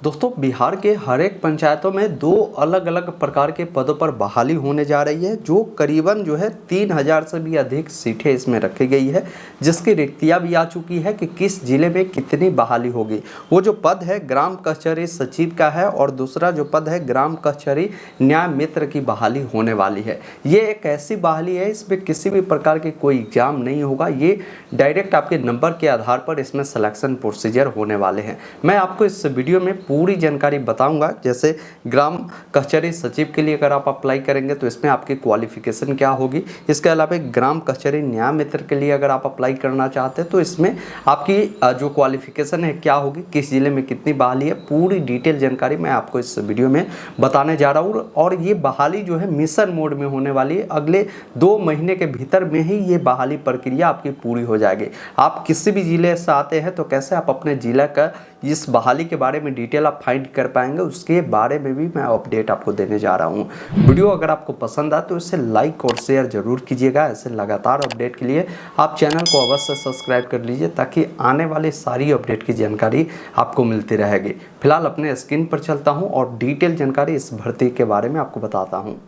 दोस्तों, बिहार के हर एक पंचायतों में दो अलग अलग प्रकार के पदों पर बहाली होने जा रही है, जो करीबन 3000 से भी अधिक सीटें इसमें रखी गई है, जिसकी रिक्तियाँ भी आ चुकी है कि किस जिले में कितनी बहाली होगी। वो जो पद है ग्राम कचहरी सचिव का है और दूसरा जो पद है ग्राम कचहरी न्याय मित्र की बहाली होने वाली है। ये एक ऐसी बहाली है, इसमें किसी भी प्रकार के कोई एग्जाम नहीं होगा, ये डायरेक्ट आपके नंबर के आधार पर इसमें सिलेक्शन प्रोसीजर होने वाले हैं। मैं आपको इस वीडियो में पूरी जानकारी बताऊंगा। जैसे ग्राम कचहरी सचिव के लिए अगर आप अप्लाई करेंगे तो इसमें आपकी क्वालिफिकेशन क्या होगी। इसके अलावा ग्राम कचहरी न्याय मित्र के लिए अगर आप अप्लाई करना चाहते हैं तो इसमें आपकी जो क्वालिफिकेशन है क्या होगी, किस जिले में कितनी बहाली है, पूरी डिटेल जानकारी मैं आपको इस वीडियो में बताने जा रहा हूँ। और ये बहाली जो है मिशन मोड में होने वाली है। अगले 2 महीने के भीतर में ही ये बहाली प्रक्रिया आपकी पूरी हो जाएगी। आप किसी भी जिले से आते हैं तो कैसे आप अपने जिला का इस बहाली के बारे में डिटेल आप फाइंड कर पाएंगे, उसके बारे में भी मैं अपडेट आपको देने जा रहा हूँ। वीडियो अगर आपको पसंद आए तो इसे लाइक और शेयर जरूर कीजिएगा। ऐसे लगातार अपडेट के लिए आप चैनल को अवश्य सब्सक्राइब कर लीजिए, ताकि आने वाली सारी अपडेट की जानकारी आपको मिलती रहेगी। फिलहाल अपने स्क्रीन पर चलता हूँ और डिटेल जानकारी इस भर्ती के बारे में आपको बताता हूँ।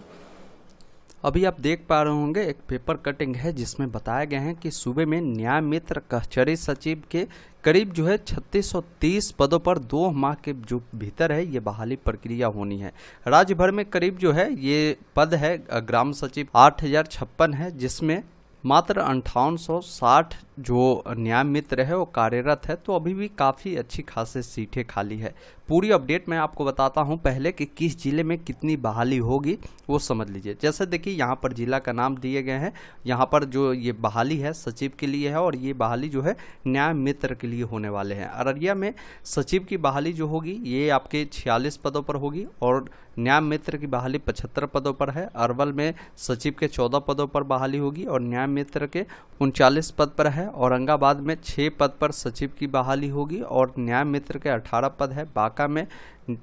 अभी आप देख पा रहे होंगे एक पेपर कटिंग है, जिसमें बताया गया है कि सूबे में न्याय मित्र कचहरी सचिव के करीब 3630 पदों पर 2 माह के जो भीतर है ये बहाली प्रक्रिया होनी है। राज्य भर में करीब ये पद है ग्राम सचिव 8056 है, जिसमें मात्र 5860 जो न्याय मित्र है वो कार्यरत है। तो अभी भी काफ़ी अच्छी खासी सीटें खाली है। पूरी अपडेट मैं आपको बताता हूं पहले कि किस जिले में कितनी बहाली होगी वो समझ लीजिए। जैसे देखिए यहाँ पर जिला का नाम दिए गए हैं, यहाँ पर जो ये बहाली है सचिव के लिए है और ये बहाली जो है न्याय मित्र के लिए होने वाले हैं। अररिया में सचिव की बहाली जो होगी ये आपके 46 पदों पर होगी और न्याय मित्र की बहाली 75 पदों पर है। अरवल में सचिव के 14 पदों पर बहाली होगी और न्याय मित्र के 39 पद पर है। औरंगाबाद में 6 पद पर सचिव की बहाली होगी और न्याय मित्र के 18 पद है। बांका में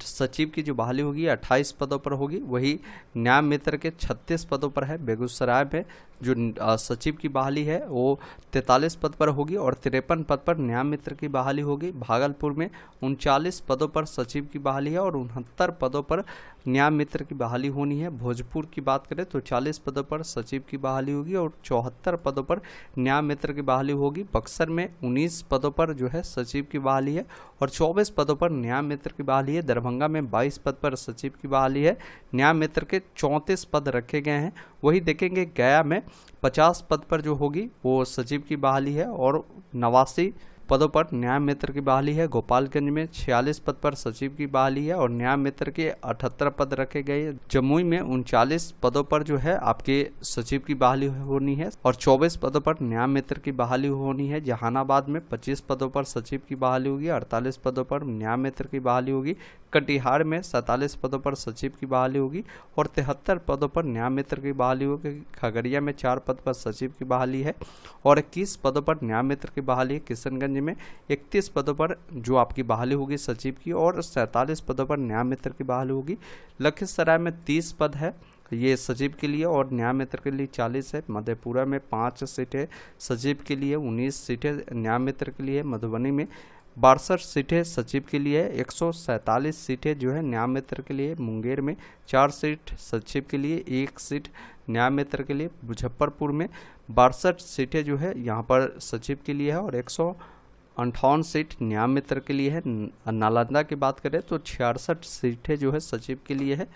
सचिव की जो बहाली होगी 28 पदों पर होगी, वही न्याय मित्र के 36 पदों पर है। बेगूसराय में जो सचिव की बहाली है वो 43 पद पर होगी और 53 पद पर न्याय मित्र की बहाली होगी। भागलपुर में 39 पदों पर सचिव की बहाली है और 69 पदों पर न्याय मित्र की बहाली होनी है। भोजपुर की बात करें तो 40 पदों पर सचिव की बहाली होगी और 74 पदों पर न्याय मित्र की बहाली होगी। बक्सर में 19 पदों पर जो है सचिव की बहाली है और 24 पदों पर न्याय मित्र की बहाली है। दरभंगा में 22 पद पर सचिव की बहाली है, न्याय मित्र के 34 पद रखे गए हैं। वही देखेंगे गया में 50 पद पर जो होगी वो सचिव की बहाली है और 89 पदों पर न्याय मित्र की बहाली है। गोपालगंज में 46 पद पर सचिव की बहाली है और न्याय मित्र के 78 पद रखे गए। जमुई में 39 पदों पर जो है आपके सचिव की बहाली होनी है और 24 पदों पर न्याय मित्र की बहाली होनी है। जहानाबाद में 25 पदों पर सचिव की बहाली होगी, 48 पदों पर न्याय मित्र की बहाली होगी। कटिहार में 47 पदों पर सचिव की बहाली होगी और 73 पदों पर न्याय मित्र की बहाली होगी। खगड़िया में 4 पद पर सचिव की बहाली है और 21 पदों पर न्याय मित्र की बहाली है। किशनगंज में 31 पदों पर जो आपकी बहाली होगी सचिव की और 47 पदों पर न्याय मित्र की बहाली होगी। लखीसराय में 30 पद है ये सचिव के लिए और न्याय मित्र के लिए 40 है। मधेपुरा में 5 सीटें सचिव के लिए, 19 सीटें न्याय मित्र के लिए। मधुबनी में 62 सीटें सचिव के लिए, 147 सीटें जो है न्याय मित्र के लिए। मुंगेर में 4 सीट सचिव के लिए, 1 सीट न्याय मित्र के लिए। मुजफ्फरपुर में 62 सीटें जो है यहाँ पर सचिव के लिए है और 158 सीट न्याय मित्र के लिए है। नालंदा की बात करें तो 66 सीटें जो है सचिव के लिए है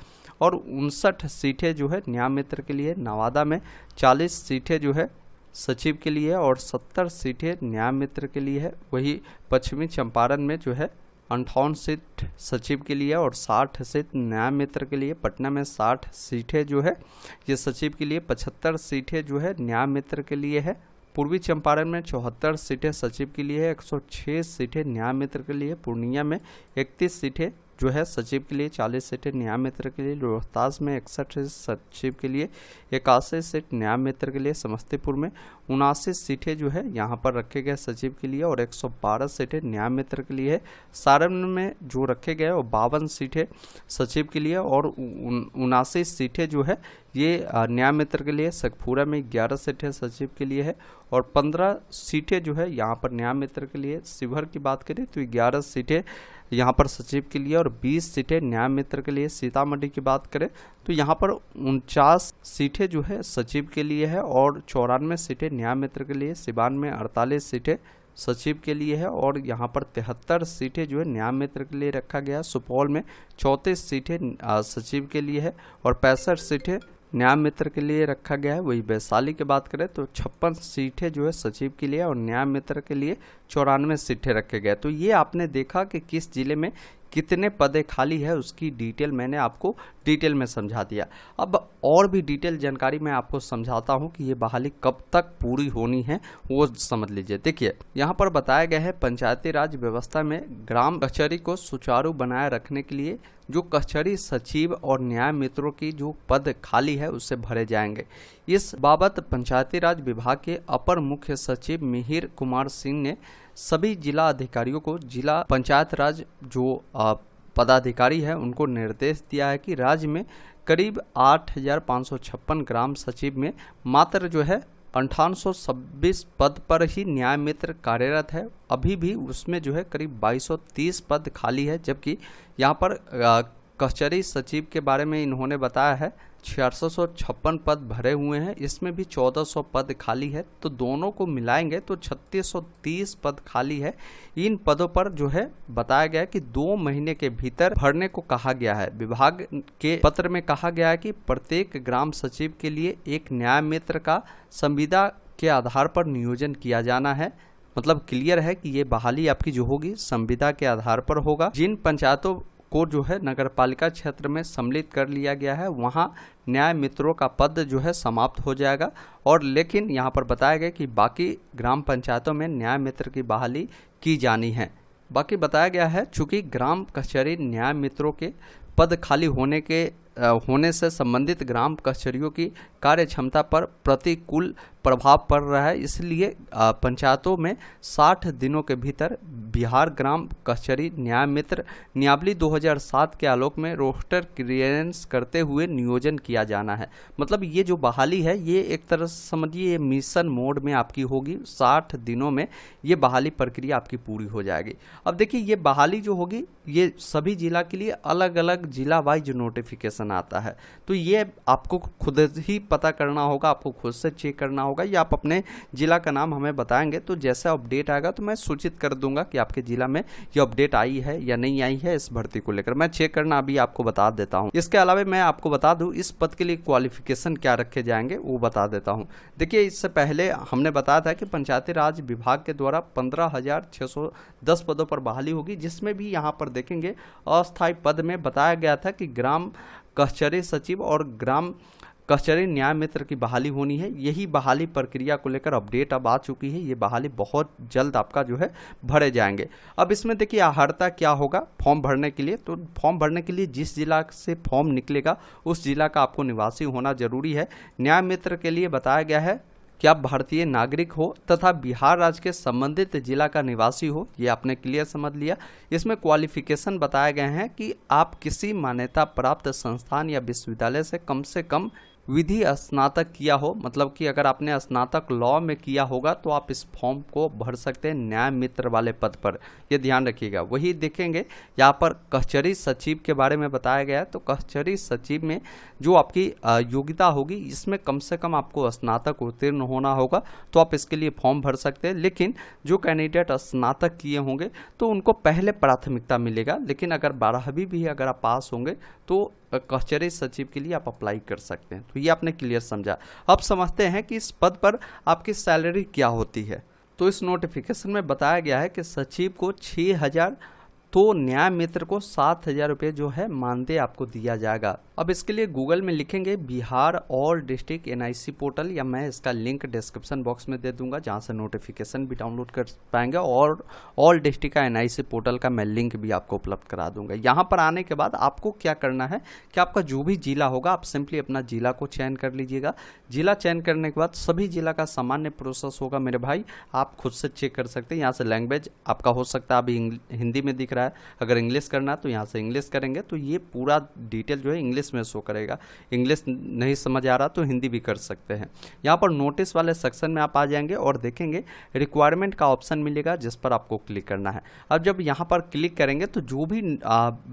और 59 सीटें जो है न्याय मित्र के लिए। नवादा में 40 सीटें जो है सचिव के लिए और 70 सीटें न्याय मित्र के लिए है। वही पश्चिमी चंपारण में जो है 58 सीट सचिव के लिए और 60 सीट न्याय मित्र के लिए। पटना में 60 सीटें जो है ये सचिव के लिए, 75 सीटें जो है न्याय मित्र के लिए है। पूर्वी चंपारण में 74 सीटें सचिव के लिए है, 106 सीटें न्याय मित्र के लिए। पूर्णिया में 31 सीटें जो है सचिव के लिए, 40 सीटें न्याय मित्र के लिए। रोहतास में 61 सचिव के लिए, 81 सीट न्याय मित्र के लिए। समस्तीपुर में 79 सीटें जो है यहाँ पर रखे गए सचिव के लिए और 112 सीटें न्याय मित्र के लिए है। सारण में जो रखे गए वो 52 सीटें सचिव के लिए और 79 सीटें जो है ये न्याय मित्र के लिए। शेखपुरा में 11 सीटें सचिव के लिए है और 15 सीटें जो है यहाँ पर न्याय मित्र के लिए। शिवहर की बात करें तो 11 सीटें यहाँ पर सचिव के लिए और 20 सीटें न्याय मित्र के लिए। सीतामढ़ी की बात करें तो यहाँ पर 49 सीटें जो है सचिव के लिए है और 94 सीटें न्याय मित्र के लिए। सिवान में 48 सीटें सचिव के लिए है और यहाँ पर 73 सीटें जो है न्याय मित्र के लिए रखा गया है। सुपौल में 34 सीटें सचिव के लिए है और 65 सीटें न्याय मित्र के लिए रखा गया है। वही वैशाली की बात करें तो 56 सीटें जो है सचिव के लिए और न्याय मित्र के लिए 94 सीटें रखे गए। तो ये आपने देखा कि किस जिले में कितने पदे खाली है, उसकी डिटेल मैंने आपको डिटेल में समझा दिया। अब और भी डिटेल जानकारी मैं आपको समझाता हूं कि ये बहाली कब तक पूरी होनी है, वो समझ लीजिए। देखिए यहाँ पर बताया गया है पंचायती राज व्यवस्था में ग्राम कचहरी को सुचारू बनाए रखने के लिए जो कचहरी सचिव और न्याय मित्रों की जो पद खाली है उससे भरे जाएंगे। इस बाबत पंचायती राज विभाग के अपर मुख्य सचिव मिहिर कुमार सिंह ने सभी जिला अधिकारियों को जिला पंचायत राज जो पदाधिकारी है उनको निर्देश दिया है कि राज्य में करीब 8,556 ग्राम सचिव में मात्र जो है 5826 पद पर ही न्याय मित्र कार्यरत है। अभी भी उसमें जो है करीब 2230 पद खाली है, जबकि यहाँ पर कचहरी सचिव के बारे में इन्होंने बताया है 656 पद भरे हुए हैं, इसमें भी 1400 पद खाली है। तो दोनों को मिलाएंगे तो 3630 पद खाली है। इन पदों पर जो है बताया गया है कि 2 महीने के भीतर भरने को कहा गया है। विभाग के पत्र में कहा गया है कि प्रत्येक ग्राम सचिव के लिए एक न्याय मित्र का संविदा के आधार पर नियोजन किया जाना है। मतलब क्लियर है कि ये बहाली आपकी जो होगी संविदा के आधार पर होगा। जिन पंचायतों को जो है नगरपालिका क्षेत्र में सम्मिलित कर लिया गया है वहां न्याय मित्रों का पद जो है समाप्त हो जाएगा। और लेकिन यहां पर बताया गया कि बाकी ग्राम पंचायतों में न्याय मित्र की बहाली की जानी है। बाकी बताया गया है चूंकि ग्राम कचहरी न्याय मित्रों के पद खाली होने से संबंधित ग्राम कचहरियों की कार्य क्षमता पर प्रतिकूल प्रभाव पड़ रहा है, इसलिए पंचायतों में 60 दिनों के भीतर बिहार ग्राम कचहरी न्याय मित्र नियमावली 2007 के आलोक में रोस्टर क्लियरेंस करते हुए नियोजन किया जाना है। मतलब ये जो बहाली है ये एक तरह से समझिए ये मिशन मोड में आपकी होगी। 60 दिनों में ये बहाली प्रक्रिया आपकी पूरी हो जाएगी। अब देखिए ये बहाली जो होगी ये सभी जिला के लिए अलग अलग जिला वाइज नोटिफिकेशन आता है, तो ये आपको खुद ही पता करना होगा, आपको खुद से चेक करना होगा, या आप अपने जिला का नाम हमें बताएंगे तो जैसे अपडेट आएगा तो मैं सूचित कर दूंगा कि आपके जिला में ये अपडेट आई है या नहीं आई है इस भर्ती को लेकर। मैं चेक करना अभी आपको बता देता हूं। इसके अलावा मैं आपको बता दूं इस पद के लिए क्वालिफिकेशन क्या रखे जाएंगे वो बता देता हूं। देखिए इससे पहले हमने बताया था कि पंचायती राज विभाग के द्वारा 15,610 पदों पर बहाली होगी, जिसमें भी यहाँ पर देखेंगे अस्थायी पद में बताया गया था कि ग्राम कचहरी सचिव और ग्राम कचहरी न्याय मित्र की बहाली होनी है। यही बहाली प्रक्रिया को लेकर अपडेट अब आ चुकी है। ये बहाली बहुत जल्द आपका जो है भरे जाएंगे। अब इसमें देखिए अर्हता क्या होगा फॉर्म भरने के लिए। तो फॉर्म भरने के लिए जिस जिला से फॉर्म निकलेगा उस जिला का आपको निवासी होना जरूरी है। न्याय मित्र के लिए बताया गया है कि आप भारतीय नागरिक हो तथा बिहार राज्य के संबंधित जिला का निवासी हो। ये आपने क्लियर समझ लिया। इसमें क्वालिफिकेशन बताए गए हैं कि आप किसी मान्यता प्राप्त संस्थान या विश्वविद्यालय से कम विधि स्नातक किया हो। मतलब कि अगर आपने स्नातक लॉ में किया होगा तो आप इस फॉर्म को भर सकते हैं न्याय मित्र वाले पद पर, ये ध्यान रखिएगा। वही देखेंगे यहाँ पर कचहरी सचिव के बारे में बताया गया है। तो कचहरी सचिव में जो आपकी योग्यता होगी इसमें कम से कम आपको स्नातक उत्तीर्ण होना होगा, तो आप इसके लिए फॉर्म भर सकते हैं। लेकिन जो कैंडिडेट स्नातक किए होंगे तो उनको पहले प्राथमिकता मिलेगा। लेकिन अगर 12वीं भी अगर आप पास होंगे तो कचहरी सचिव के लिए आप अप्लाई कर सकते हैं। तो ये आपने क्लियर समझा। अब समझते हैं कि इस पद पर आपकी सैलरी क्या होती है। तो इस नोटिफिकेशन में बताया गया है कि सचिव को 6,000 तो न्याय मित्र को 7,000 रुपये जो है मानदेय आपको दिया जाएगा। अब इसके लिए गूगल में लिखेंगे Bihar all district NIC portal, या मैं इसका लिंक डिस्क्रिप्शन बॉक्स में दे दूंगा जहां से नोटिफिकेशन भी डाउनलोड कर पाएंगे, और ऑल डिस्ट्रिक्ट का NIC पोर्टल का मैं लिंक भी आपको उपलब्ध करा दूंगा। यहाँ पर आने के बाद आपको क्या करना है कि आपका जो भी जिला होगा आप सिंपली अपना जिला को चयन कर लीजिएगा। जिला चयन करने के बाद सभी जिला का सामान्य प्रोसेस होगा मेरे भाई, आप खुद से चेक कर सकते हैं। यहाँ से लैंग्वेज आपका हो सकता है अभी हिंदी में दिख रहा है, रहा है। अगर इंग्लिश करना है तो यहाँ से इंग्लिश करेंगे तो ये पूरा डिटेल जो है इंग्लिश में शो करेगा। इंग्लिश नहीं समझ आ रहा तो हिंदी भी कर सकते हैं। यहाँ पर नोटिस वाले सेक्शन में आप आ जाएंगे और देखेंगे रिक्वायरमेंट का ऑप्शन मिलेगा, जिस पर आपको क्लिक करना है। अब जब यहाँ पर क्लिक करेंगे तो जो भी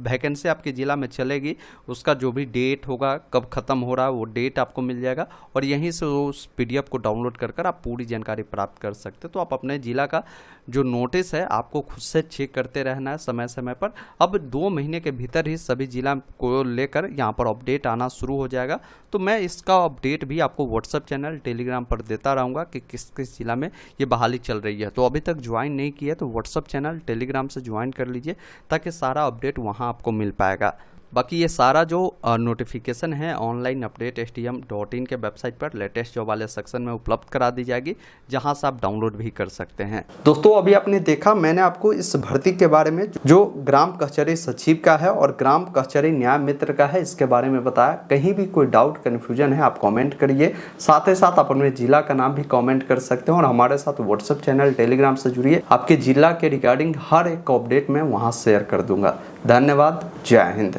वैकेंसी आपके ज़िला में चलेगी उसका जो भी डेट होगा, कब ख़त्म हो रहा है, वो डेट आपको मिल जाएगा और यहीं से उस PDF को डाउनलोड कर आप पूरी जानकारी प्राप्त कर सकते हो। तो आप अपने ज़िला का जो नोटिस है आपको खुद से चेक करते रहना है समय समय पर। अब 2 महीने के भीतर ही सभी ज़िला को लेकर यहाँ पर अपडेट आना शुरू हो जाएगा। तो मैं इसका अपडेट भी आपको व्हाट्सएप चैनल, टेलीग्राम पर देता रहूँगा कि किस किस ज़िला में ये बहाली चल रही है। तो अभी तक ज्वाइन नहीं किया तो व्हाट्सएप चैनल, टेलीग्राम से ज्वाइन कर लीजिए ताकि सारा अपडेट वहाँ आपको मिल पाएगा। बाकी ये सारा जो नोटिफिकेशन है ऑनलाइन अपडेट stm.in के वेबसाइट पर लेटेस्ट जॉब वाले सेक्शन में उपलब्ध करा दी जाएगी, जहां से आप डाउनलोड भी कर सकते हैं। दोस्तों अभी आपने देखा, मैंने आपको इस भर्ती के बारे में जो ग्राम कचहरी सचिव का है और ग्राम कचहरी न्याय मित्र का है इसके बारे में बताया। कहीं भी कोई डाउट कन्फ्यूजन है आप कॉमेंट करिए, साथ ही साथ आप अपने जिला का नाम भी कॉमेंट कर सकते हैं और हमारे साथ व्हाट्सएप चैनल, टेलीग्राम से जुड़िए। आपके जिला के रिगार्डिंग हर एक अपडेट मैं वहाँ शेयर कर दूंगा। धन्यवाद, जय हिंद।